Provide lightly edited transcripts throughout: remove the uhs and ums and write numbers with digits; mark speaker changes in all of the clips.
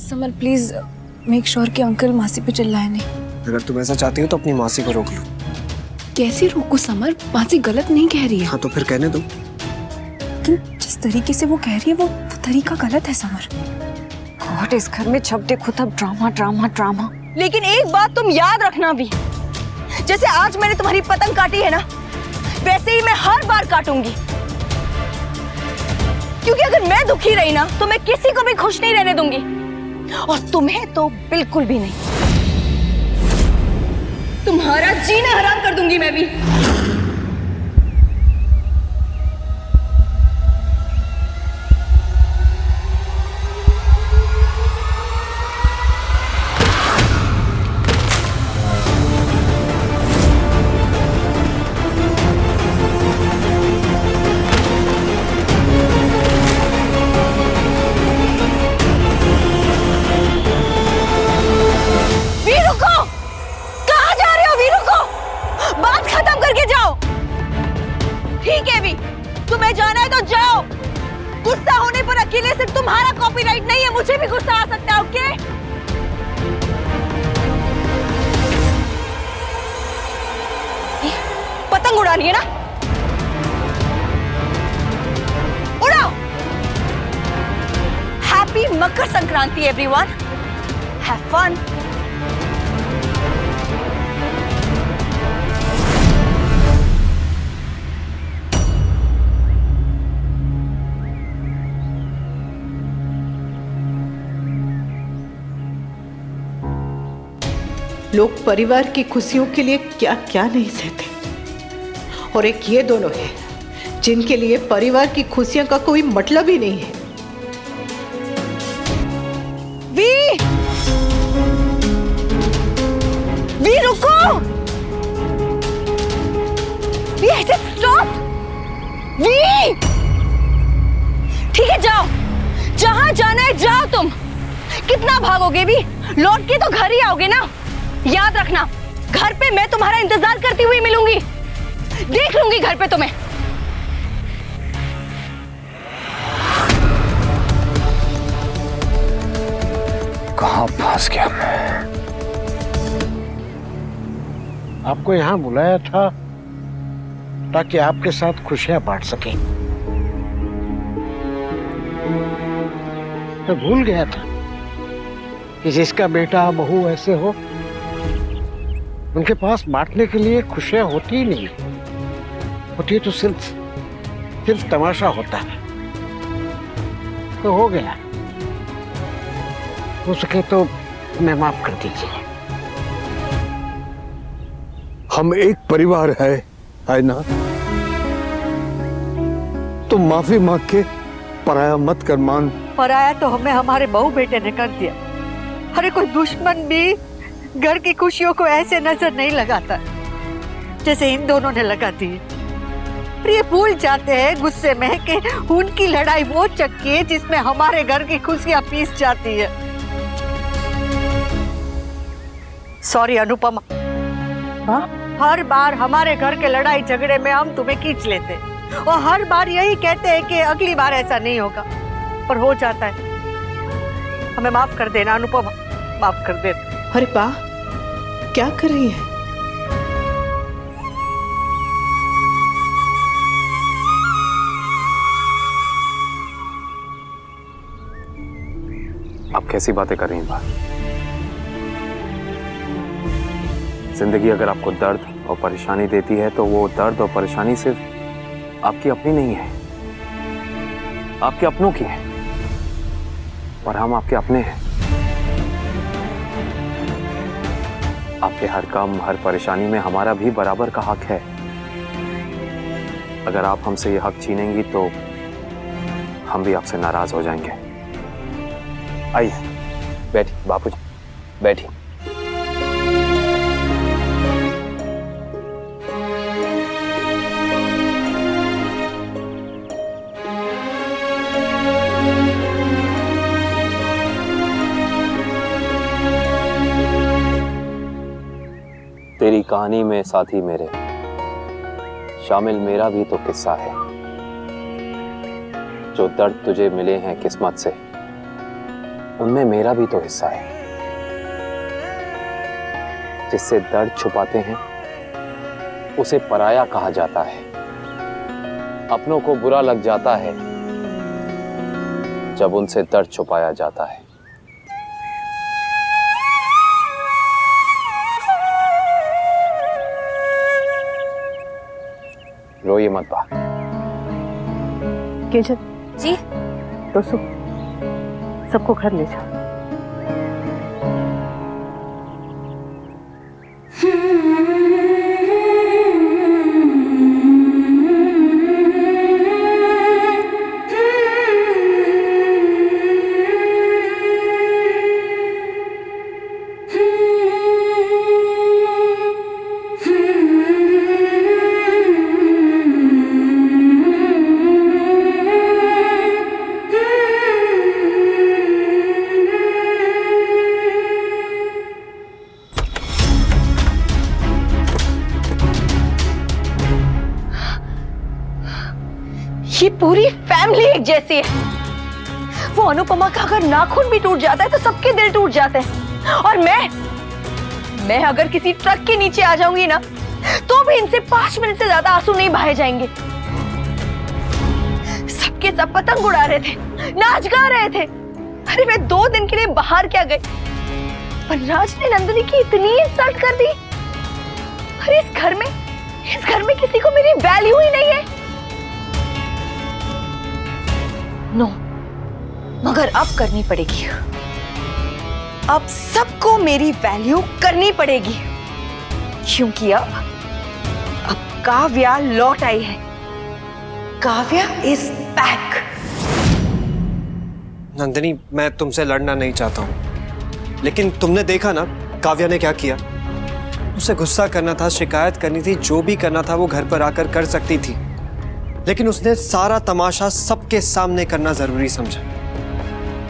Speaker 1: Summer please make sure कि uncle मासी पे चिल्लाए नहीं।
Speaker 2: अगर तुम ऐसा चाहती हो तो अपनी मासी को रोक लो।
Speaker 1: कैसे रोकू समर? मासी गलत नहीं कह रही है।
Speaker 2: हाँ तो फिर कहने दो।
Speaker 1: लेकिन जिस तरीके से वो कह रही है वो तरीका गलत है समर।
Speaker 3: गॉड, इस घर में जब देखो तब ड्रामा ड्रामा ड्रामा। लेकिन एक बात तुम याद रखना भी, जैसे आज मैंने तुम्हारी पतंग काटी है ना, वैसे ही मैं हर बार काटूंगी। क्योंकि अगर मैं दुखी रही ना तो मैं किसी को भी खुश नहीं रहने दूंगी, और तुम्हें तो बिल्कुल भी नहीं। तुम्हारा जीना हराम कर दूंगी मैं भी। ठीक है भी, तुम्हें जाना है तो जाओ। गुस्सा होने पर अकेले सिर्फ तुम्हारा कॉपीराइट नहीं है, मुझे भी गुस्सा आ सकता है। ओके? पतंग उड़ानी है ना, उड़ाओ। Happy Makar Sankranti everyone, have fun.
Speaker 4: लोग परिवार की खुशियों के लिए क्या क्या नहीं सहते, और एक ये दोनों हैं जिनके लिए परिवार की खुशियों का कोई मतलब ही नहीं है।
Speaker 3: वी रुको। वी ऐसे स्टॉप। वी ठीक है, जाओ, जहां जाना है जाओ। तुम कितना भागोगे भी? लौट के तो घर ही आओगे ना। याद रखना, घर पे मैं तुम्हारा इंतजार करती हुई मिलूंगी, देख लूंगी घर पे तुम्हें।
Speaker 2: कहाँ फंस गया मैं?
Speaker 5: आपको यहाँ बुलाया था ताकि आपके साथ खुशियां बांट सके। मैं भूल गया था कि जिसका बेटा बहू ऐसे हो, उनके पास बांटने के लिए खुशियां होती ही नहीं, होती तो सिर्फ तमाशा होता है। तो हो गया, हो सके तो मैं माफ कर दीजिए।
Speaker 6: हम एक परिवार है ना, तुम माफी मांग के पराया मत कर मान।
Speaker 4: पराया तो हमें हमारे बहू बेटे ने कर दिया। अरे कोई दुश्मन भी घर की खुशियों को ऐसे नजर नहीं लगाता जैसे इन दोनों ने लगा दी। ये भूल जाते हैं गुस्से में कि उनकी लड़ाई वो चक्की है जिसमें हमारे घर की खुशियां पीस जाती है। सॉरी अनुपमा, हर बार हमारे घर के लड़ाई झगड़े में हम तुम्हें खींच लेते और हर बार यही कहते हैं कि अगली बार ऐसा नहीं होगा, पर हो जाता है। हमें माफ कर देना अनुपमा, माफ कर देना। अरे बा, क्या कर रही है?
Speaker 7: आप कैसी बातें कर रही हैं बा? जिंदगी अगर आपको दर्द और परेशानी देती है तो वो दर्द और परेशानी सिर्फ आपकी अपनी नहीं है, आपके अपनों की है, और हम आपके अपने हैं। आपके हर काम, हर परेशानी में हमारा भी बराबर का हक है। अगर आप हमसे ये हक छीनेंगी तो हम भी आपसे नाराज हो जाएंगे। आइए बैठिए बापूजी, बैठिए। तेरी कहानी में साथी मेरे शामिल मेरा भी तो किस्सा है। जो दर्द तुझे मिले हैं किस्मत से, उनमें मेरा भी तो हिस्सा है। जिससे दर्द छुपाते हैं उसे पराया कहा जाता है। अपनों को बुरा लग जाता है जब उनसे दर्द छुपाया जाता है। रोइए मत बा।
Speaker 4: केजल
Speaker 3: जी
Speaker 4: तो सबको घर ले जाओ।
Speaker 3: ये पूरी फैमिली एक जैसी है। वो अनुपमा का अगर नाखून भी टूट जाता है तो सबके दिल टूट जाते हैं। और मैं अगर किसी ट्रक के नीचे आ जाऊंगी ना तो भी इनसे 5 मिनट से ज्यादा आंसू नहीं बहाए जाएंगे। सबके सब पतंग उड़ा रहे थे, नाच गा रहे थे। अरे मैं 2 दिन के लिए बाहर क्या गई, पर राज ने नंदिनी की इतनी इंसल्ट कर दी। अरे इस घर में किसी को मेरी वैल्यू ही नहीं है। नो, मगर अब करनी पड़ेगी। अब सबको मेरी वैल्यू करनी पड़ेगी, क्योंकि अब काव्या लौट आई है। Kavya is back.
Speaker 2: नंदिनी, मैं तुमसे लड़ना नहीं चाहता हूं, लेकिन तुमने देखा ना काव्या ने क्या किया। उसे गुस्सा करना था, शिकायत करनी थी, जो भी करना था वो घर पर आकर कर सकती थी, लेकिन उसने सारा तमाशा सबके सामने करना जरूरी समझा।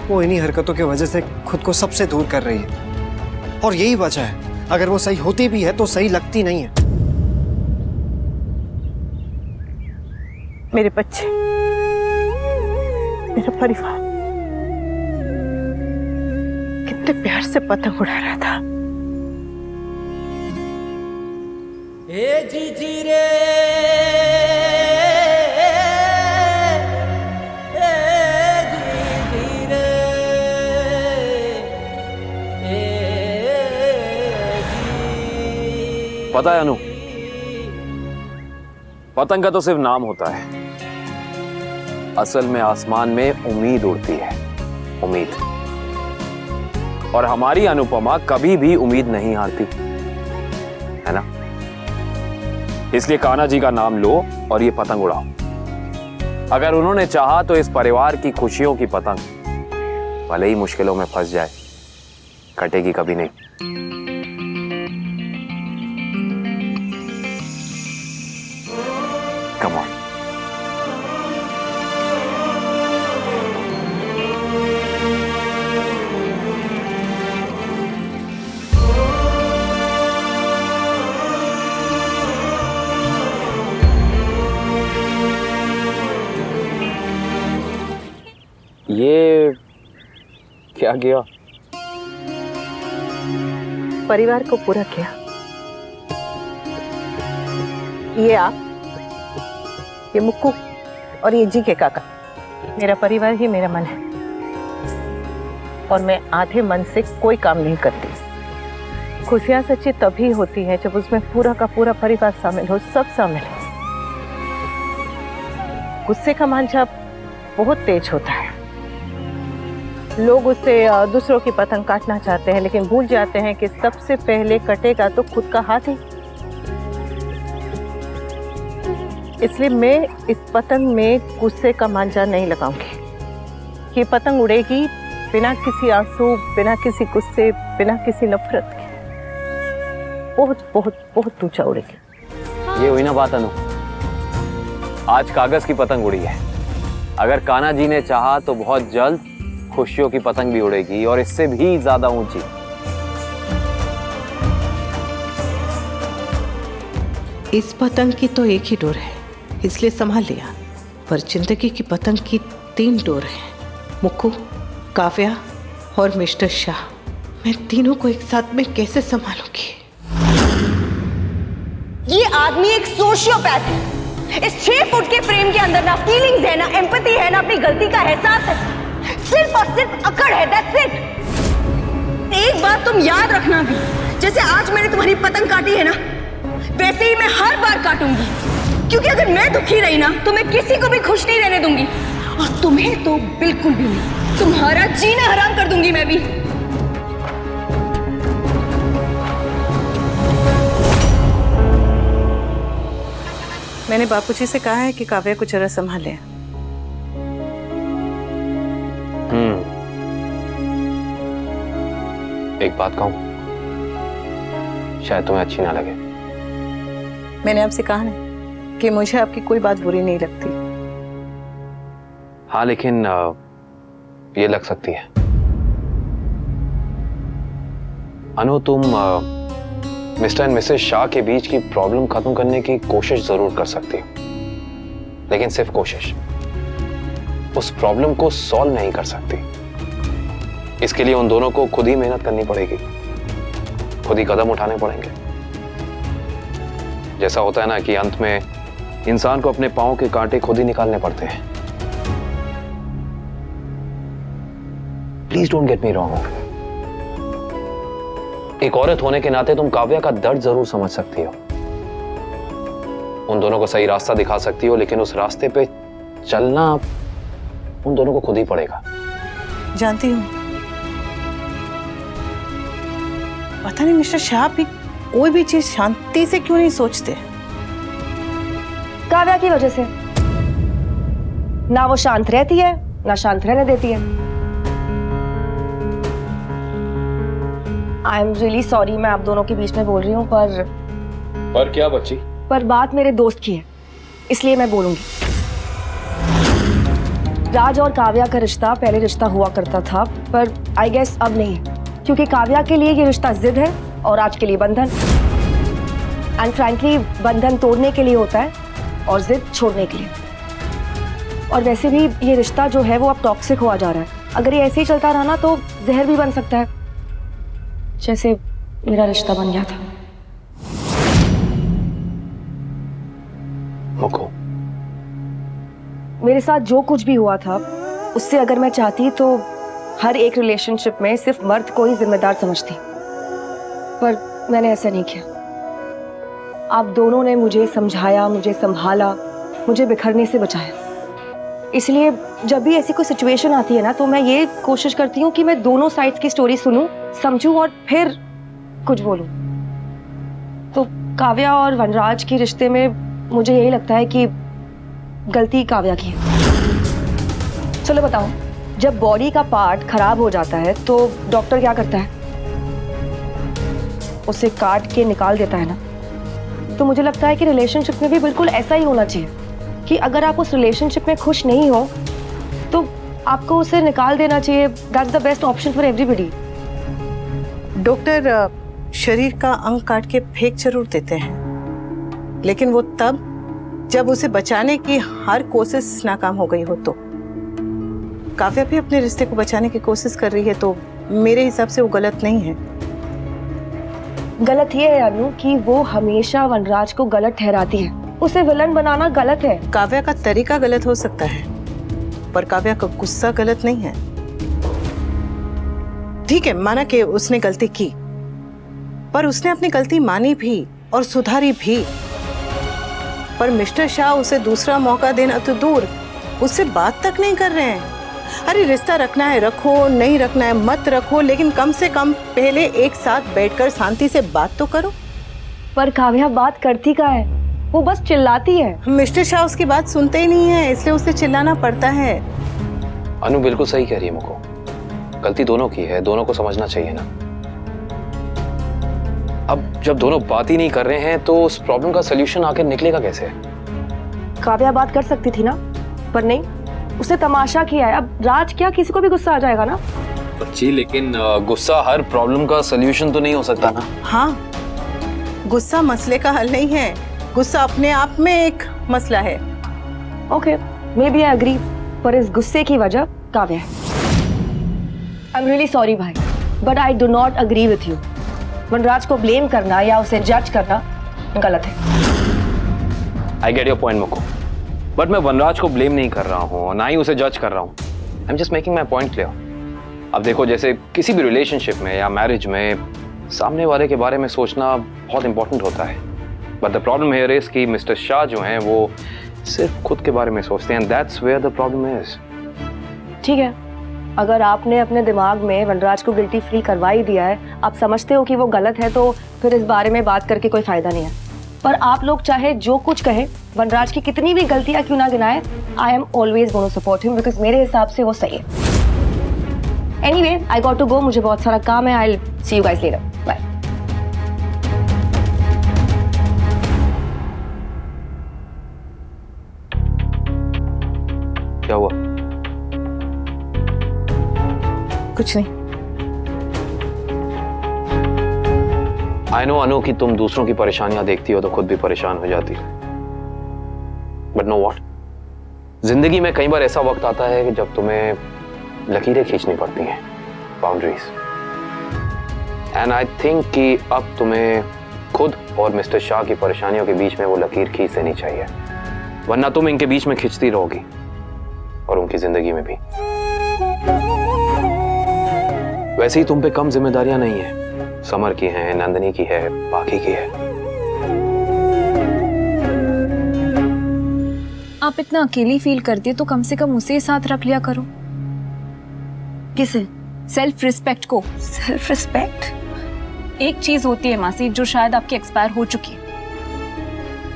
Speaker 2: वो इन्हीं हरकतों की वजह से खुद को सबसे दूर कर रही है, और यही वजह है। अगर वो सही होती भी है तो सही लगती नहीं है।
Speaker 4: मेरे बच्चे, मेरा परिवार कितने प्यार से पतंग उड़ा रहा था।
Speaker 8: ए जी रे
Speaker 7: पता है अनु, पतंग का तो सिर्फ नाम होता है, असल में आसमान में उम्मीद उड़ती है, उम्मीद। और हमारी अनुपमा कभी भी उम्मीद नहीं हारती, है ना? इसलिए कान्हा जी का नाम लो और ये पतंग उड़ाओ। अगर उन्होंने चाहा तो इस परिवार की खुशियों की पतंग भले ही मुश्किलों में फंस जाए, कटेगी कभी नहीं। Come on. ये क्या किया?
Speaker 4: परिवार को पूरा किया। ये आप, ये मुक्कू और ये जी के काका, मेरा परिवार ही मेरा मन है, और मैं आधे मन से कोई काम नहीं करती। खुशियां सच्ची तभी होती है जब उसमें पूरा का पूरा परिवार शामिल हो, सब शामिल हो। गुस्से का मांझा बहुत तेज होता है। लोग उससे दूसरों की पतंग काटना चाहते हैं, लेकिन भूल जाते हैं कि सबसे पहले कटेगा तो खुद का हाथ ही। इसलिए मैं इस पतंग में गुस्से का मांझा नहीं लगाऊंगी। ये पतंग उड़ेगी बिना किसी आंसू, बिना किसी गुस्से, बिना किसी नफरत के। बहुत बहुत बहुत ऊंचा उड़ेगी।
Speaker 7: ये हुई ना बात अनु, आज कागज की पतंग उड़ी है। अगर कान्हा जी ने चाहा तो बहुत जल्द खुशियों की पतंग भी उड़ेगी, और इससे भी ज्यादा ऊंची।
Speaker 9: इस पतंग की तो एक ही डोर है, इसलिए संभाल लिया, पर जिंदगी की पतंग की 3 डोर हैं। मुक्कू, काव्या और मिस्टर शाह, मैं तीनों को एक साथ में कैसे संभालूंगी?
Speaker 3: ये आदमी एक सोशियोपैथ है। इस 6 फुट के फ्रेम के अंदर ना फीलिंग्स है, ना एम्पैथी है, ना अपनी गलती का एहसास है। सिर्फ और सिर्फ अकड़ है, दैट्स इट। एक बात तुम याद रखना भी, जैसे आज मैंने तुम्हारी पतंग काटी है ना, वैसे ही मैं हर बार काटूंगी। क्योंकि अगर मैं दुखी रही ना तो मैं किसी को भी खुश नहीं रहने दूंगी, और तुम्हें तो बिल्कुल भी नहीं। तुम्हारा जीना हराम कर दूंगी मैं भी।
Speaker 9: मैंने बापूजी से कहा है कि काव्या को जरा संभाले।
Speaker 7: एक बात कहूं, शायद तुम्हें अच्छी ना लगे।
Speaker 9: मैंने आपसे कहा ना कि मुझे आपकी कोई बात बुरी नहीं लगती।
Speaker 7: हाँ, लेकिन ये लग सकती है। अनु, तुम मिस्टर एंड मिसेस शाह के बीच की प्रॉब्लम खत्म करने की कोशिश जरूर कर सकती हो, लेकिन सिर्फ कोशिश। उस प्रॉब्लम को सॉल्व नहीं कर सकती। इसके लिए उन दोनों को खुद ही मेहनत करनी पड़ेगी, खुद ही कदम उठाने पड़ेंगे। जैसा होता है ना कि अंत में इंसान को अपने पांव के कांटे खुद ही निकालने पड़ते हैं। Please don't get me wrong. एक औरत होने के नाते तुम काव्या का दर्द जरूर समझ सकती हो, उन दोनों को सही रास्ता दिखा सकती हो, लेकिन उस रास्ते पे चलना उन दोनों को खुद ही पड़ेगा।
Speaker 9: जानती हूँ, पता नहीं मिस्टर शाह भी कोई भी चीज शांति से क्यों नहीं सोचते।
Speaker 3: काव्या की वजह से। ना वो शांत रहती है, ना शांत रहने देती है। आई एम रियली सॉरी, मैं आप दोनों के बीच में बोल रही हूँ, पर
Speaker 7: क्या बच्ची?
Speaker 3: पर बात मेरे दोस्त की है, इसलिए मैं बोलूंगी। राज और काव्या का रिश्ता पहले रिश्ता हुआ करता था, पर आई गेस अब नहीं है, क्योंकि काव्या के लिए ये रिश्ता जिद है और राज के लिए बंधन। एंड फ्रैंकली बंधन तोड़ने के लिए होता है और जिद छोड़ने के लिए। और वैसे भी ये रिश्ता जो है वो अब टॉक्सिक हुआ जा रहा है। अगर ये ऐसे ही चलता रहा ना तो जहर भी बन सकता है, जैसे मेरा रिश्ता बन गया था।
Speaker 7: मुको,
Speaker 3: मेरे साथ जो कुछ भी हुआ था उससे अगर मैं चाहती तो हर एक रिलेशनशिप में सिर्फ मर्द को ही जिम्मेदार समझती, पर मैंने ऐसा नहीं किया। आप दोनों ने मुझे समझाया, मुझे संभाला, मुझे बिखरने से बचाया। इसलिए जब भी ऐसी कोई सिचुएशन आती है ना तो मैं ये कोशिश करती हूँ कि मैं दोनों साइड्स की स्टोरी सुनूं, समझूं और फिर कुछ बोलूं। तो काव्या और वनराज के रिश्ते में मुझे यही लगता है कि गलती काव्या की है। चलो बताओ, जब बॉडी का पार्ट खराब हो जाता है तो डॉक्टर क्या करता है? उसे काट के निकाल देता है ना। तो मुझे लगता है कि रिलेशनशिप में भी बिल्कुल ऐसा ही होना चाहिए कि अगर आप उस रिलेशनशिप में खुश नहीं हो तो आपको उसे निकाल देना चाहिए। That's the best option for everybody.
Speaker 9: Doctor शरीर का अंग काट के फेंक जरूर देते हैं, लेकिन वो तब जब उसे बचाने की हर कोशिश नाकाम हो गई हो। तो काव्या भी अपने रिश्ते को बचाने की कोशिश कर रही है, तो मेरे हिसाब से वो गलत नहीं है।
Speaker 3: गलत ये है अनु कि वो हमेशा वनराज को गलत ठहराती है। उसे विलन बनाना गलत है।
Speaker 9: काव्या का तरीका गलत हो सकता है, पर काव्या का गुस्सा गलत नहीं है। ठीक है, माना कि उसने गलती की, पर उसने अपनी गलती मानी भी और सुधारी भी। पर मिस्टर शाह उसे दूसरा मौका देना तो दूर, उससे बात तक नहीं कर रहे हैं। अरे रिश्ता रखना है रखो, नहीं रखना है मत रखो, लेकिन कम से कम पहले एक साथ बैठकर शांति से बात तो करो।
Speaker 3: पर काव्या बात करती का है, वो बस चिल्लाती है।
Speaker 9: मिस्टर शाह उसकी बात सुनते ही नहीं है, इसलिए उसे चिल्लाना पड़ता है।
Speaker 7: अनु बिल्कुल सही कह रही है मुको, गलती दोनों की है, दोनों को समझना चाहिए ना। अब जब दोनों बात ही नहीं कर रहे हैं तो उस प्रॉब्लम का सलूशन आखिर निकलेगा कैसे?
Speaker 3: काव्या बात कर सकती थी ना, पर नहीं, उसने तमाशा किया है। अब राज क्या, किसी को भी गुस्सा आ जाएगा ना।
Speaker 7: बच्ची, लेकिन गुस्सा हर प्रॉब्लम का सलूशन तो नहीं हो सकता ना।
Speaker 9: हाँ, गुस्सा मसले का हल नहीं है, गुस्सा अपने आप में एक मसला है।
Speaker 3: Okay, may be I agree, पर इस गुस्से की वजह काव्या है। आई एम रियली सॉरी भाई, but I do not agree with you. Vanraj को ब्लेम करना या उसे जज करना गलत है।
Speaker 7: I get your point Mukku, but मैं वनराज को ब्लेम नहीं कर रहा हूँ और ना ही उसे जज कर रहा हूँ। I am just making my point clear. अब देखो, जैसे किसी भी रिलेशनशिप में या मैरिज में सामने वाले के बारे में सोचना बहुत इंपॉर्टेंट होता है, but the problem here is कि मिस्टर शाह जो हैं वो सिर्फ खुद के बारे में सोचते हैं, and that's where the problem is.
Speaker 3: ठीक है, अगर आपने अपने दिमाग में वनराज को गिल्टी फील करवा ही दिया है, आप समझते हो कि वो गलत है, तो फिर इस बारे में बात करके कोई फायदा नहीं है। पर आप लोग चाहे जो कुछ कहें, वनराज की कितनी भी गलतियां क्यों ना गिनाएं, I am always going to support him because मेरे हिसाब से वो सही है। Anyway, I got to go, मुझे बहुत सारा काम है। I will see you guys later, bye.
Speaker 7: क्या हुआ?
Speaker 9: कुछ नहीं।
Speaker 7: आई नो अनु कि तुम दूसरों की परेशानियां देखती हो तो खुद भी परेशान हो जाती हो, बट नो व्हाट, जिंदगी में कई बार ऐसा वक्त आता है कि जब तुम्हें लकीरें खींचनी पड़ती हैं, बाउंड्रीज, एंड आई थिंक कि अब तुम्हें खुद और मिस्टर शाह की परेशानियों के बीच में वो लकीर खींच देनी चाहिए, वरना तुम इनके बीच में खिंचती रहोगी और उनकी जिंदगी में भी। वैसे ही तुम पे कम जिम्मेदारियां नहीं है, समर की है, नंदनी की है, बाकी की है।
Speaker 1: आप इतना अकेली फील करती है तो कम से कम उसे साथ रख लिया करो।
Speaker 3: किसे?
Speaker 1: सेल्फ रिस्पेक्ट को।
Speaker 3: Self respect?
Speaker 1: एक चीज होती है मासी जो शायद आपकी एक्सपायर हो चुकी है,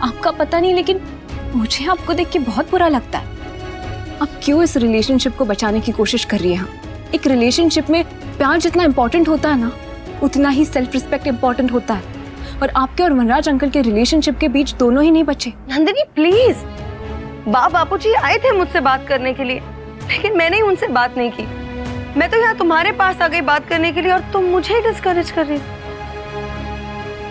Speaker 1: आपका पता नहीं, लेकिन मुझे आपको देख के बहुत बुरा लगता है। आप क्यों इस रिलेशनशिप को बचाने की कोशिश कर रही है? एक रिलेशनशिप में प्यार जितना इंपॉर्टेंट होता है ना, उतना ही सेल्फ रिस्पेक्ट इंपॉर्टेंट होता है। और आपके और वनराज अंकल के रिलेशनशिप के बीच दोनों ही नहीं बचे।
Speaker 3: नंदिनी प्लीज, बापूजी आए थे मुझसे बात करने के लिए, लेकिन मैंने उनसे बात नहीं की। मैं तो यहाँ तुम्हारे पास आ गई बात करने के लिए और तुम मुझे डिस्करेज कर रही।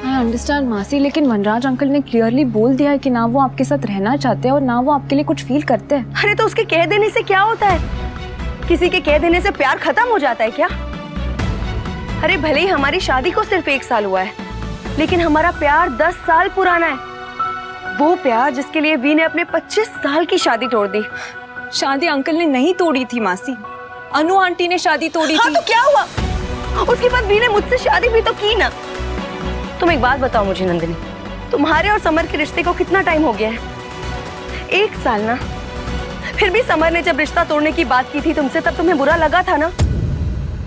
Speaker 1: आई अंडरस्टैंड मासी, लेकिन वनराज अंकल ने क्लियरली बोल दिया है कि ना वो आपके साथ रहना चाहते हैं और ना वो आपके लिए कुछ फील करते हैं।
Speaker 3: अरे तो उसके कह देने से क्या होता है? किसी के कह देने से प्यार खत्म हो जाता है क्या? अरे भले ही हमारी शादी को सिर्फ 1 साल हुआ है, लेकिन हमारा प्यार 10 साल पुराना है। वो प्यार जिसके लिए वी ने अपने 25 साल की शादी तोड़ दी।
Speaker 1: शादी अंकल ने नहीं तोड़ी थी मासी, अनु आंटी ने शादी तोड़ी
Speaker 3: हाँ,
Speaker 1: थी।
Speaker 3: तो क्या हुआ? उसके बाद वी ने मुझसे शादी भी तो की ना। तुम एक बात बताओ मुझे नंदिनी, तुम्हारे और समर के रिश्ते को कितना टाइम हो गया है? 1 साल ना। फिर भी समर ने जब रिश्ता तोड़ने की बात की थी तुमसे, तब तुम्हें बुरा लगा था ना?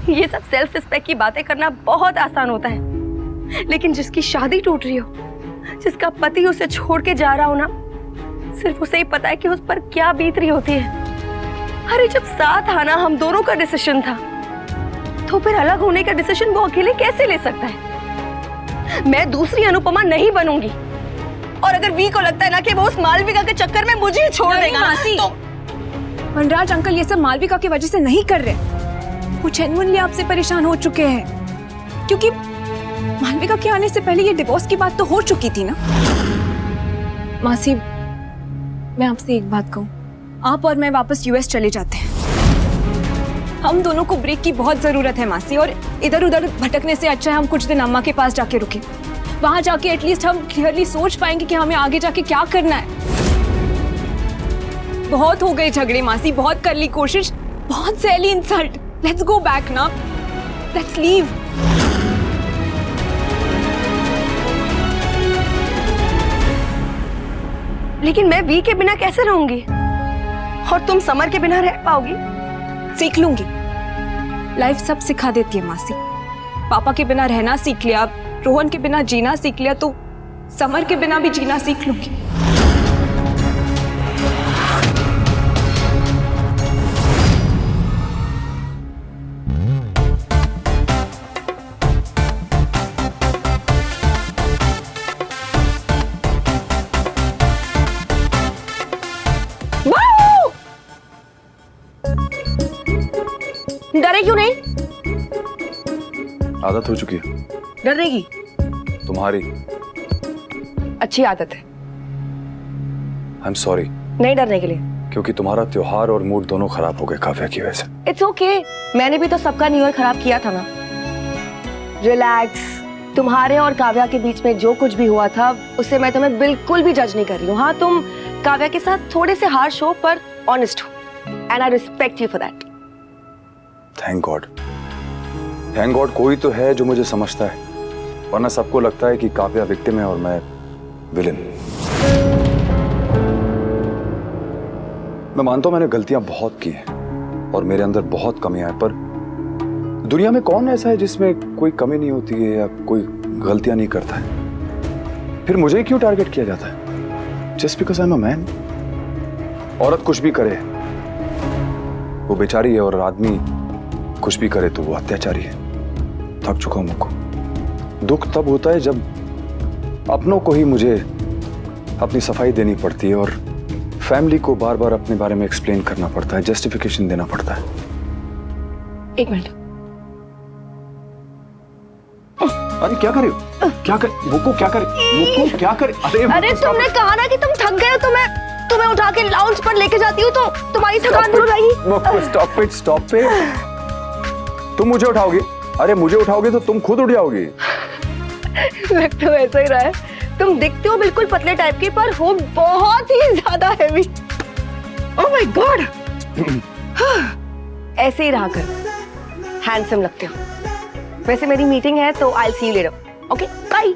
Speaker 3: ये सब सेल्फ रिस्पेक्ट की बातें करना बहुत आसान होता है, लेकिन जिसकी शादी टूट रही हो, जिसका पति उसे छोड़ के जा रहा हो ना, सिर्फ उसे ही पता है कि उस पर क्या बीत रही होती है। अरे जब साथ आना हम दोनों का डिसीजन था, तो फिर अलग होने का डिसीजन वो अकेले कैसे ले सकता है? मैं दूसरी अनुपमा नहीं बनूंगी, और अगर वी को लगता है ना कि वो उस मालविका के चक्कर में मुझे छोड़ देगा ना, तो
Speaker 1: वनराज अंकल ये सब मालविका की वजह से नहीं कर रहे, वो जेन्युइनली आपसे परेशान हो चुके हैं, क्योंकि मालविका के आने से पहले ये डिवोर्स की बात तो हो चुकी थी ना। मासी, मैं आपसे एक बात कहूं, आप और मैं वापस यूएस चले जाते हैं। हम दोनों को ब्रेक की बहुत जरूरत है मासी, और इधर उधर भटकने से अच्छा है हम कुछ दिन अम्मा के पास जाके रुके। वहां जाके एटलीस्ट हम क्लियरली सोच पाएंगे कि हमें आगे जाके क्या करना है। बहुत हो गए झगड़े मासी, बहुत कर ली कोशिश, बहुत सहली इंसल्ट। लेट्स गो बैक ना, लेट्स लीव।
Speaker 3: लेकिन मैं वी के बिना कैसे रहूंगी, और तुम समर के बिना रह पाओगी?
Speaker 1: सीख लूंगी, लाइफ सब सिखा देती है मासी। पापा के बिना रहना सीख लिया, रोहन के बिना जीना सीख लिया, तो समर के बिना भी जीना सीख लूंगी।
Speaker 3: डरे क्यों नहीं?
Speaker 10: आदत हो चुकी है
Speaker 3: डरने की।
Speaker 10: तुम्हारी।
Speaker 3: अच्छी आदत है।
Speaker 10: I am sorry.
Speaker 3: नहीं डरने के लिए।
Speaker 10: क्योंकि तुम्हारा त्योहार और मूड दोनों खराब हो गए काव्या की वजह से।
Speaker 3: इट्स ओके, मैंने भी तो सबका न्यू ईयर खराब किया था ना। रिलैक्स, तुम्हारे और काव्या के बीच में जो कुछ भी हुआ था उससे मैं तुम्हें बिल्कुल भी जज नहीं कर रही हूँ। हाँ, तुम काव्या के साथ थोड़े से हार्श हो पर ऑनेस्ट हो, and I respect you for that.
Speaker 10: Thank God, thank God कोई तो है जो मुझे समझता है, वरना सबको लगता है कि काव्या विक्टिम है और मैं विलेन। मैं मानता हूं मैंने गलतियां बहुत की हैं और मेरे अंदर बहुत कमियां हैं, पर दुनिया में कौन ऐसा है जिसमें कोई कमी नहीं होती है या कोई गलतियां नहीं करता है? फिर मुझे क्यों टारगेट किया जाता है? Just because I am a man. औरत कुछ भी करे वो बेचारी है और आदमी कुछ भी करे तो वो अत्याचारी है। थक चुका हूं मुझको। दुख तब होता है जब अपनों को ही मुझे अपनी सफाई देनी पड़ती है और फैमिली को बार बार अपने बारे में एक्सप्लेन करना पड़ता है, जस्टिफिकेशन देना पड़ता है।
Speaker 3: एक मिनट,
Speaker 10: अरे क्या करे, क्या कर मुको, क्या करे मुको, क्या करे?
Speaker 3: अरे तुमने कहा ना कि तुम थक गए हो तो मैं तुम्हें उठा के लाउंज पर लेके जाती हूँ, तो तुम्हारी थकान दूर रहेगी।
Speaker 10: Stop it. तुम मुझे उठाओगी? अरे मुझे उठाओगे तो तुम खुद उठ जाओगी।
Speaker 3: लग तो ऐसा ही रहा है। तुम दिखते हो बिल्कुल पतले टाइप के पर हो बहुत ही ज्यादा हैवी। Oh my God. ऐसे ही रहा कर, हैंडसम लगते हो। वैसे मेरी मीटिंग है तो I will see you later. Okay bye.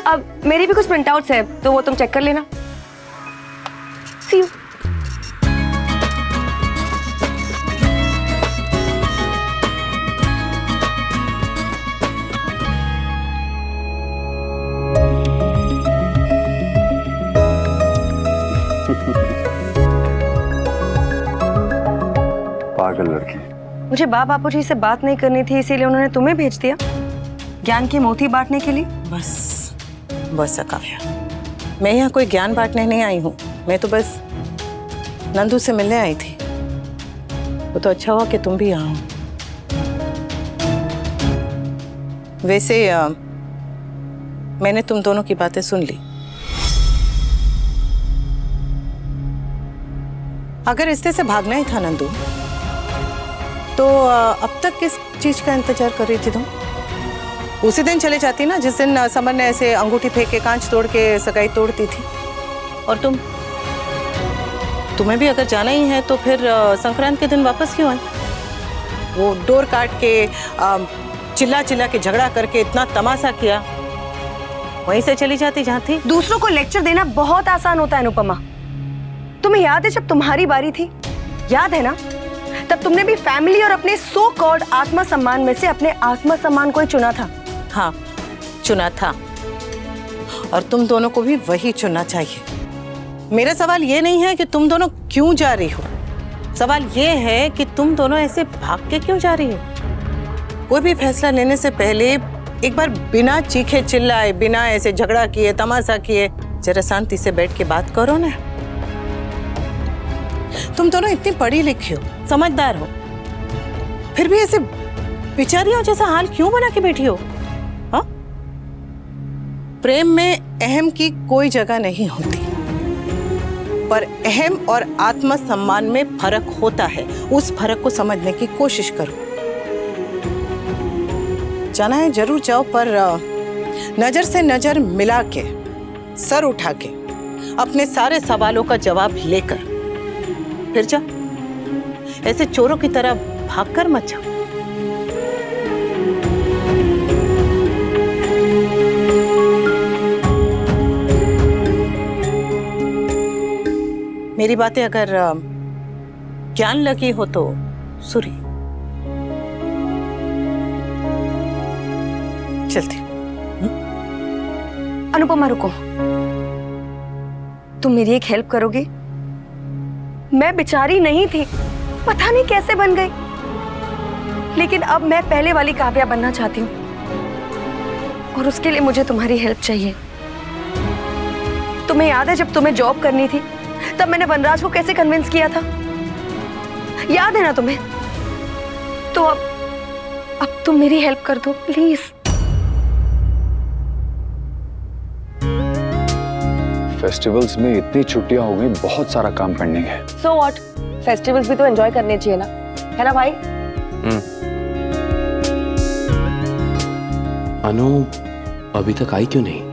Speaker 3: अब मेरी भी कुछ प्रिंट आउट्स है तो वो तुम चेक कर लेना। सी यू।
Speaker 10: पागल लड़की।
Speaker 3: मुझे बापू जी से बात नहीं करनी थी, इसीलिए उन्होंने तुम्हें भेज दिया ज्ञान की मोती बांटने के लिए।
Speaker 9: बस काव्या, मैं यहाँ कोई ज्ञान बांटने नहीं आई हूँ। मैं तो बस नंदू से मिलने आई थी। वो तो अच्छा हुआ कि तुम भी यहाँ हो। वैसे मैंने तुम दोनों की बातें सुन ली। अगर रिश्ते से भागना ही था नंदू, तो अब तक किस चीज का इंतजार कर रही थी तुम? उसी दिन चले जाती ना जिस दिन समर ने ऐसे अंगूठी फेंक के कांच तोड़ के सगाई तोड़ती थी। और तुम्हें भी अगर जाना ही है तो फिर संक्रांत के दिन वापस क्यों आई? वो डोर काट के चिल्ला चिल्ला के झगड़ा करके इतना तमाशा किया, वहीं से चली जाती जहाँ थी।
Speaker 3: दूसरों को लेक्चर देना बहुत आसान होता है अनुपमा। तुम्हें याद है जब तुम्हारी बारी थी, याद है ना, तब तुमने भी फैमिली और अपने सो कॉल्ड आत्मसम्मान में से अपने आत्मसम्मान को ही चुना था।
Speaker 9: हाँ, चुना था, और तुम दोनों को भी वही चुनना चाहिए। मेरा सवाल ये नहीं है कि तुम दोनों क्यों जा रही हो, सवाल ये है कि तुम दोनों ऐसे भाग के क्यों जा रही हो। कोई भी फैसला लेने से पहले एक बार बिना चीखे चिल्लाए, बिना ऐसे झगड़ा किए, तमाशा किए, जरा शांति से बैठ के बात करो ना। तुम दोनों इतनी पढ़ी लिखी हो, समझदार हो, फिर भी ऐसे बेचारियों जैसा हाल क्यों बना के बैठी हो? हाँ? प्रेम में अहम की कोई जगह नहीं होती, पर अहम और आत्मसम्मान में फर्क होता है। उस फर्क को समझने की कोशिश करो। जाना है जरूर जाओ, पर नजर से नजर मिला के, सर उठा के, अपने सारे सवालों का जवाब लेकर फिर जा। ऐसे चोरों की तरह भागकर मत जाओ। मेरी बातें अगर ज्ञान लगी हो तो सुरी। चलती।
Speaker 3: अनुपमा रुको, तुम मेरी एक हेल्प करोगी? मैं बेचारी नहीं थी, पता नहीं कैसे बन गई, लेकिन अब मैं पहले वाली काव्या बनना चाहती हूँ और उसके लिए मुझे तुम्हारी हेल्प चाहिए। तुम्हें याद है जब तुम्हें जॉब करनी थी तब मैंने वनराज को कैसे कन्विंस किया था? याद है ना तुम्हें? तो अब तुम मेरी हेल्प कर दो प्लीज।
Speaker 10: फेस्टिवल्स में इतनी छुट्टियां हो गई, बहुत सारा काम पेंडिंग है।
Speaker 3: सो व्हाट, फेस्टिवल्स भी तो एंजॉय करने चाहिए ना, है ना भाई?
Speaker 11: अनु अभी तक आई क्यों नहीं?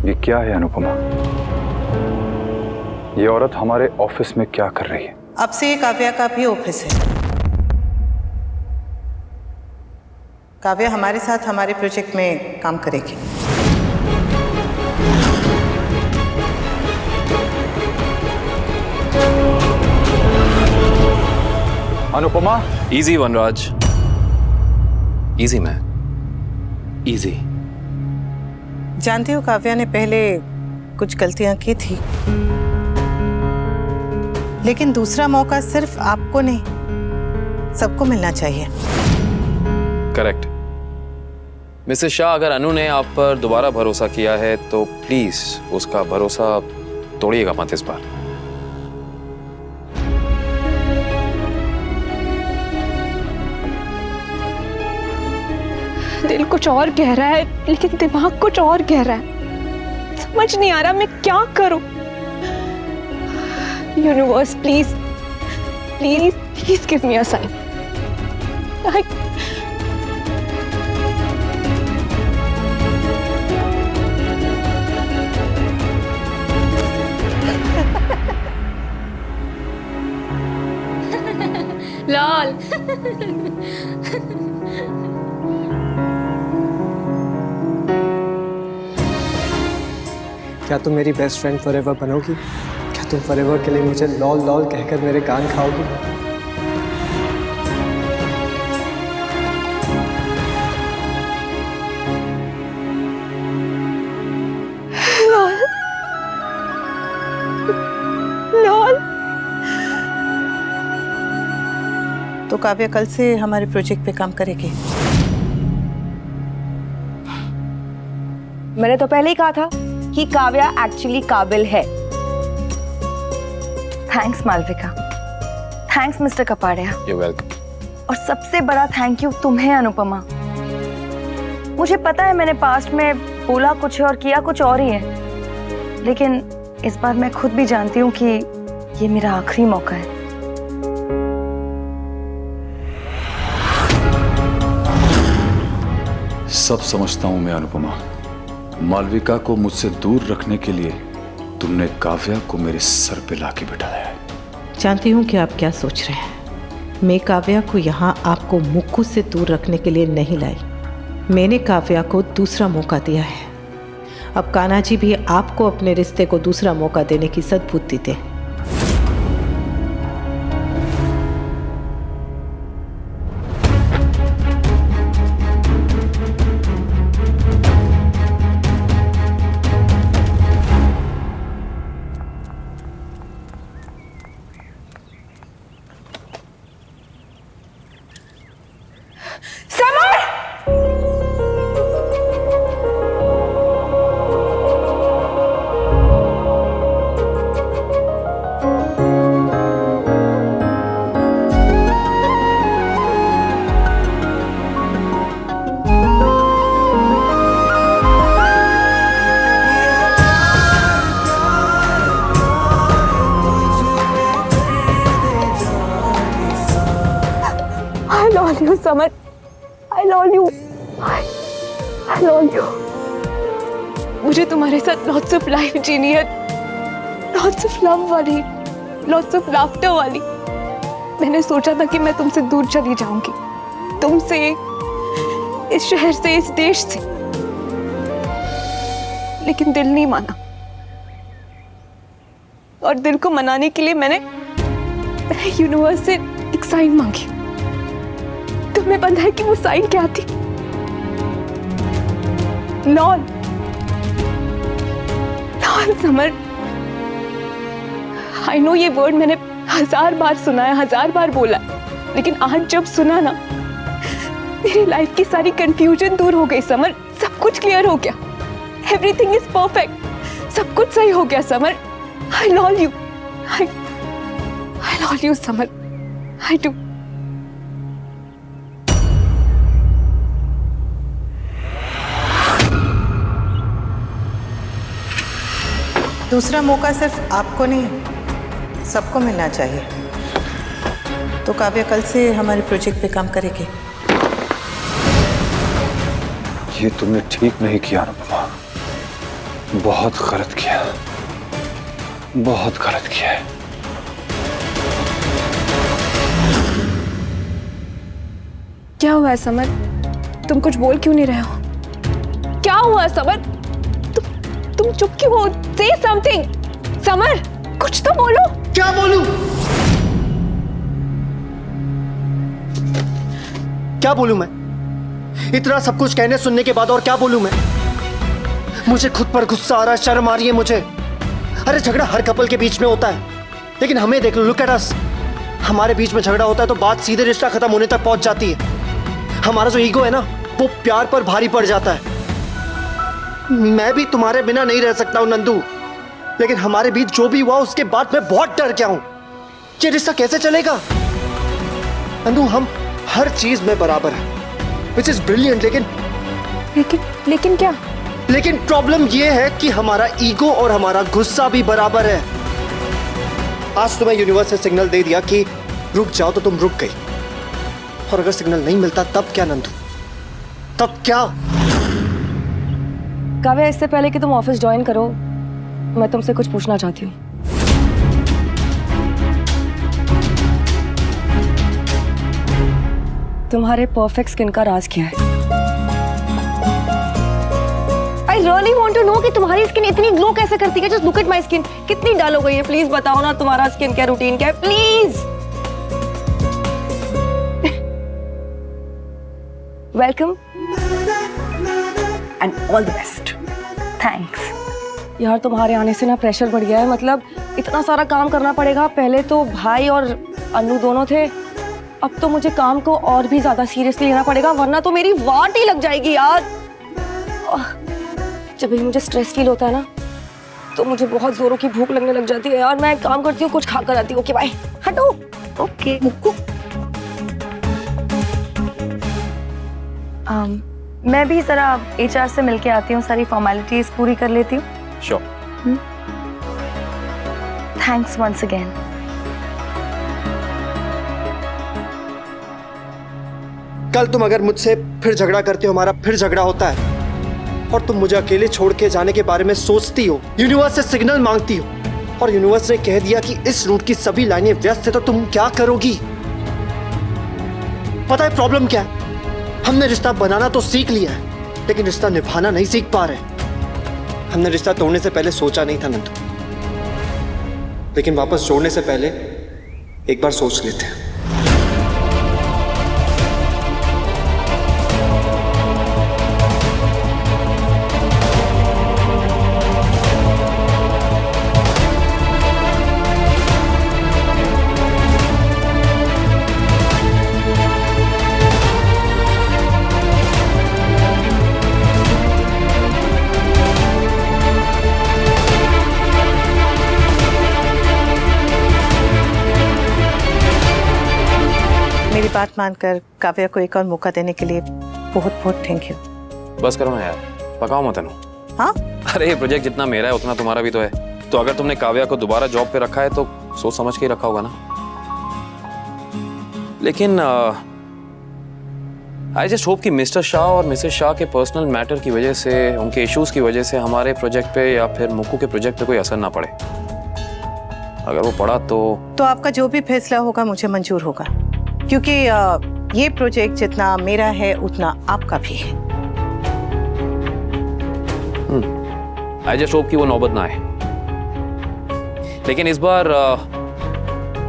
Speaker 10: ये क्या है अनुपमा? ये औरत हमारे ऑफिस में क्या कर रही है?
Speaker 9: अब से ये काव्या का भी ऑफिस है। काव्या हमारे साथ हमारे प्रोजेक्ट में काम करेगी।
Speaker 10: अनुपमा,
Speaker 11: इजी वनराज, इजी मैन, इजी।
Speaker 9: जानती हो काव्या ने पहले कुछ गलतियां की थी, लेकिन दूसरा मौका सिर्फ आपको नहीं सबको मिलना चाहिए।
Speaker 11: करेक्ट। मिसेस शाह, अगर अनु ने आप पर दोबारा भरोसा किया है तो प्लीज उसका भरोसा तोड़िएगा मत इस बार।
Speaker 1: दिल कुछ और कह रहा है लेकिन दिमाग कुछ और कह रहा है। समझ नहीं आ रहा मैं क्या करूं। Universe please please please give me a sign.
Speaker 3: Lal
Speaker 2: क्या तुम मेरी बेस्ट फ्रेंड फॉरएवर बनोगी? क्या तुम फॉरएवर के लिए मुझे लॉल लॉल कहकर मेरे कान खाओगी?
Speaker 1: Lol lol.
Speaker 9: तो काव्या कल से हमारे प्रोजेक्ट पे काम करेगी।
Speaker 3: मैंने तो पहले ही कहा था कि काव्या एक्चुअली काबिल है। Thanks Malvika, thanks mister Kapadia.
Speaker 11: You welcome.
Speaker 3: और सबसे बड़ा थैंक यू तुम्हें अनुपमा। मुझे पता है मैंने पास्ट में बोला कुछ और किया कुछ और ही है, लेकिन इस बार मैं खुद भी जानती हूँ कि ये मेरा आखिरी मौका है।
Speaker 10: सब समझता हूं मैं अनुपमा। मालविका को मुझसे दूर रखने के लिए तुमने काव्या को मेरे सर पे लाके बिठाया है।
Speaker 9: जानती हूँ कि आप क्या सोच रहे हैं। मैं काव्या को यहाँ आपको मुक्कू से दूर रखने के लिए नहीं लाई। मैंने काव्या को दूसरा मौका दिया है। अब कान्हा जी भी आपको अपने रिश्ते को दूसरा मौका देने की सद्बुद्धि दे।
Speaker 1: I love you, Samar. I love you. I love you. मुझे तुम्हारे साथ lots of life जीनी है, lots of love वाली, lots of laughter वाली। मैंने सोचा था कि मैं तुमसे दूर चली जाऊंगी, तुमसे, इस शहर से, इस देश से, लेकिन दिल नहीं माना। और दिल को मनाने के लिए मैंने यूनिवर्स से एक साइन मांगी। तुम्हें पता है कि वो साइन क्या थी? Lol. Lol summer, I know ये वर्ड मैंने 1000 बार सुना है, 1000 बार बोला, लेकिन आज जब सुना ना, मेरी लाइफ की सारी कंफ्यूजन दूर हो गई समर। सब कुछ क्लियर हो गया। Everything is perfect. सब कुछ सही हो गया summer. I love you. I love you, summer. I do.
Speaker 9: दूसरा मौका सिर्फ आपको नहीं, सबको मिलना चाहिए। तो काव्या कल से हमारे प्रोजेक्ट पे काम करेगी।
Speaker 10: ये तुमने ठीक नहीं किया अनुपमा, बहुत गलत किया, बहुत गलत किया है।
Speaker 1: क्या हुआ है समर? तुम कुछ बोल क्यों नहीं रहे हो? क्या हुआ समर? तुम चुप क्यों हो? Say something, समर, कुछ तो बोलो।
Speaker 2: क्या बोलूं? क्या बोलूं मैं? इतना सब कुछ कहने सुनने के बाद और क्या बोलूं मैं? मुझे खुद पर गुस्सा आ रहा है, शर्म आ रही है मुझे। अरे झगड़ा हर कपल के बीच में होता है, लेकिन हमें देख लो, लुक एट अस। हमारे बीच में झगड़ा होता है तो बात सीधे रिश्ता खत्म होने तक पहुंच जाती है। हमारा जो ईगो है ना, वो प्यार पर भारी पड़ जाता है। मैं भी तुम्हारे बिना नहीं रह सकता हूं नंदू, लेकिन हमारे बीच जो भी हुआ उसके बाद मैं बहुत डर गया हूं। ये रिश्ता कैसे चलेगा? नंदू, हम हर चीज में बराबर है, विच इज ब्रिलियंट,
Speaker 1: लेकिन क्या?
Speaker 2: लेकिन प्रॉब्लम ये है कि हमारा ईगो और हमारा गुस्सा भी बराबर है। आज तुम्हें यूनिवर्स ने सिग्नल दे दिया कि रुक जाओ, तो तुम रुक गई। और अगर सिग्नल नहीं मिलता तब क्या नंदू? तब क्या?
Speaker 3: काव्या, इससे पहले कि तुम ऑफिस ज्वाइन करो, मैं तुमसे कुछ पूछना चाहती हूँ। तुम्हारे परफेक्ट स्किन का राज क्या है? I really want to know कि तुम्हारी स्किन इतनी ग्लो कैसे करती है? Just look at my skin. कितनी डल हो गई है? प्लीज बताओ ना, तुम्हारा स्किन क्या रूटीन क्या है? Please. Welcome and all the best. Thanks. यार, तुम्हारे आने से ना प्रेशर बढ़ गया है। मतलब इतना सारा काम करना पड़ेगा। पहले तो भाई और अनु दोनों थे, अब तो मुझे काम को और भी ज्यादा सीरियसली लेना पड़ेगा, वरना तो मेरी वाट ही लग जाएगी यार। जब भी मुझे स्ट्रेस फील होता है ना, तो मुझे बहुत जोरों की भूख लगने लग जाती है यार। मैं एक काम करती हूँ, कुछ खा कर आती हूँ। Okay bye. हटो। ओके मुक्कू। मैं भी जरा HR से मिलके आती हूँ, सारी फॉर्मेलिटीज पूरी कर लेती हूँ।
Speaker 11: श्योर।
Speaker 3: Thanks once again.
Speaker 2: कल तुम अगर मुझसे फिर झगड़ा करते हो, हमारा फिर झगड़ा होता है, और तुम मुझे अकेले छोड़ के जाने के बारे में सोचती हो, यूनिवर्स से सिग्नल मांगती हो, और यूनिवर्स ने कह दिया कि इस रूट की सभी लाइनें व्यस्त है, तो तुम क्या करोगी? पता है प्रॉब्लम क्या है? हमने रिश्ता बनाना तो सीख लिया है, लेकिन रिश्ता निभाना नहीं सीख पा रहे। हमने रिश्ता तोड़ने से पहले सोचा नहीं था नंदू, लेकिन वापस जोड़ने से पहले एक बार सोच लेते हैं।
Speaker 9: मेरी बात मानकर काव्या को एक और मौका देने के लिए बहुत बहुत थैंक यू।
Speaker 11: बस करो ना यार, पकाओ मत अनु।
Speaker 9: हाँ?
Speaker 11: अरे ये प्रोजेक्ट जितना मेरा है उतना तुम्हारा भी तो है, तो अगर तुमने काव्या को दोबारा जॉब पे रखा है तो सोच समझ के ही रखा होगा ना। लेकिन आई जस्ट होप कि मिस्टर शाह और मिसेस शाह के पर्सनल मैटर की वजह से, उनके इश्यूज की वजह से हमारे प्रोजेक्ट पे या फिर मुक्कू के प्रोजेक्ट पे कोई असर ना पड़े। अगर वो पड़ा तो
Speaker 9: आपका जो भी फैसला होगा मुझे मंजूर होगा, क्योंकि ये प्रोजेक्ट जितना मेरा है उतना आपका भी है।
Speaker 11: आई जस्ट होप कि वो नौबत ना आए, लेकिन इस बार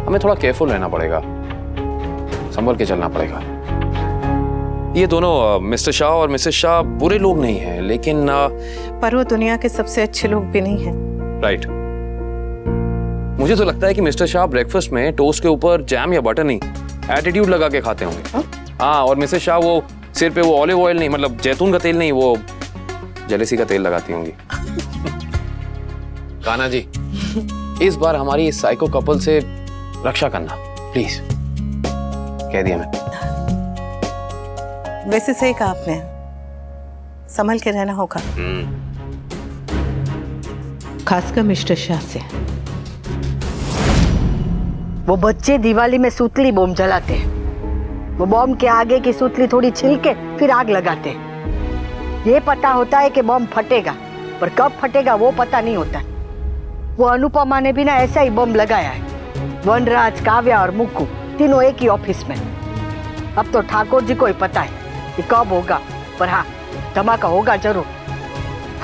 Speaker 11: हमें थोड़ा केयरफुल रहना पड़ेगा, संभल के चलना पड़ेगा। ये दोनों मिस्टर शाह और मिसेस शाह बुरे लोग नहीं हैं, लेकिन
Speaker 9: पर वो दुनिया के सबसे अच्छे लोग भी नहीं हैं।
Speaker 11: राइट। मुझे तो लगता है कि मिस्टर शाह ब्रेकफास्ट में टोस्ट के ऊपर जैम या बटर नहीं, एटीट्यूड लगा के खाते होंगे। हाँ, और मिसेस शाह वो सिर पे वो ऑलिव ऑयल नहीं, मतलब जैतून का तेल नहीं, वो जेलेसी का तेल लगाती होंगी। कान्हा जी, इस बार हमारी इस साइको कपल से रक्षा करना प्लीज, कह दिया मैंने।
Speaker 9: वैसे सही कहा आपने, संभल के रहना होगा, खासकर मिस्टर शाह से।
Speaker 4: वो बच्चे दिवाली में सुतली बम जलाते हैं। वो बम के आगे की सुतली थोड़ी छिल के फिर आग लगाते हैं। ये पता होता है कि बम फटेगा, पर कब फटेगा वो पता नहीं होता। वो अनुपमा ने भी ना ऐसा ही बम लगाया है। वनराज, काव्या और मुक्कू तीनों एक ही ऑफिस में। अब तो ठाकुर जी को ही पता है कि कब होगा, पर हाँ, धमाका होगा जरूर।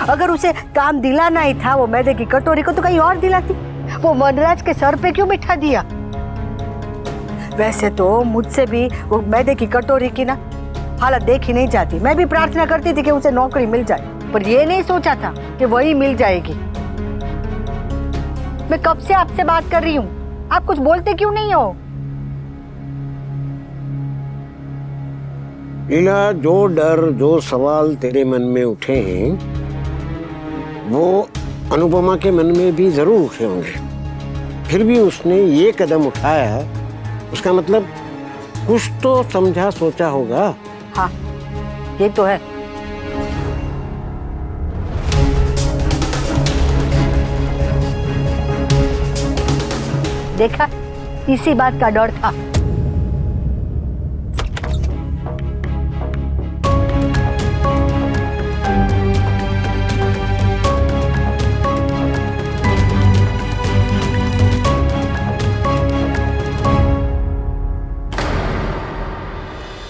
Speaker 4: अगर उसे काम दिलाना ही था वो मैदे की कटोरी को, तो कहीं और दिलाती। वो वनराज के सर पे क्यों बिठा दिया? वैसे तो मुझसे भी वो मैदे की कटोरी की ना हालत देखी नहीं जाती। मैं भी प्रार्थना करती थी कि उसे नौकरी मिल जाए, पर ये नहीं सोचा था कि वही मिल जाएगी। मैं कब से आपसे बात कर रही हूँ, आप कुछ बोलते क्यों नहीं हो?
Speaker 5: लीला, जो डर, जो सवाल तेरे मन में उठे हैं वो अनुपमा के मन में भी जरूर उठे होंगे। फिर भी उसने ये कदम उठाया, उसका मतलब कुछ तो समझा सोचा होगा।
Speaker 4: हाँ, ये तो है। देखा, इसी बात का डर था।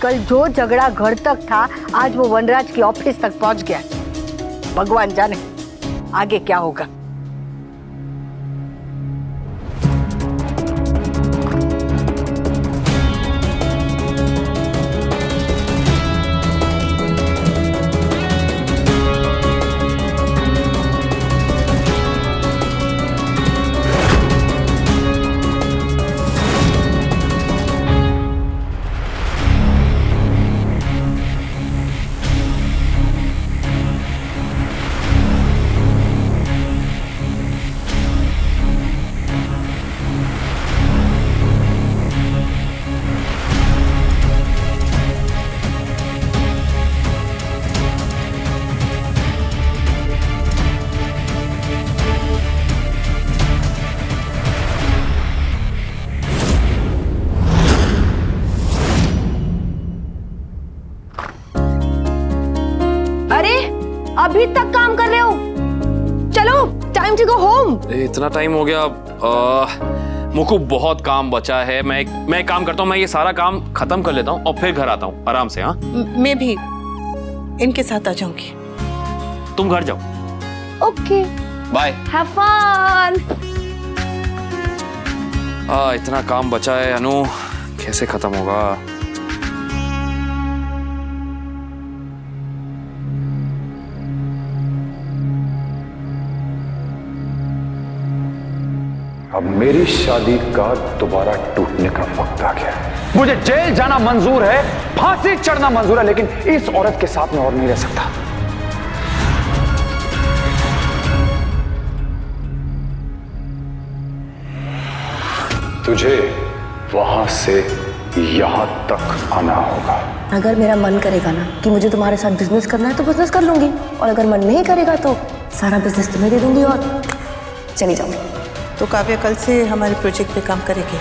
Speaker 4: कल जो झगड़ा घर तक था, आज वो वनराज की ऑफिस तक पहुंच गया। भगवान जाने आगे क्या होगा।
Speaker 3: अभी तक काम कर रहे हो? चलो, टाइम टू गो होम।
Speaker 11: इतना टाइम हो गया। मुझको बहुत काम बचा है। मैं एक काम करता हूँ, मैं ये सारा काम खत्म कर लेता हूँ और फिर घर आता हूँ आराम से। हाँ,
Speaker 9: मैं भी इनके साथ आ जाऊंगी।
Speaker 11: तुम घर जाओ।
Speaker 3: Okay,
Speaker 11: bye,
Speaker 3: have fun.
Speaker 11: इतना काम बचा है अनु, कैसे खत्म होगा?
Speaker 10: अब मेरी शादी का दोबारा टूटने का वक्त आ गया। मुझे जेल जाना मंजूर है, फांसी चढ़ना मंजूर है, लेकिन इस औरत के साथ मैं और नहीं रह सकता। तुझे वहां से यहां तक आना होगा।
Speaker 3: अगर मेरा मन करेगा ना कि मुझे तुम्हारे साथ बिजनेस करना है तो बिजनेस कर लूंगी, और अगर मन नहीं करेगा तो सारा बिजनेस तुम्हें दे दूंगी और चली जाऊंगी।
Speaker 9: तो काव्या कल से हमारे प्रोजेक्ट पे काम करेगी।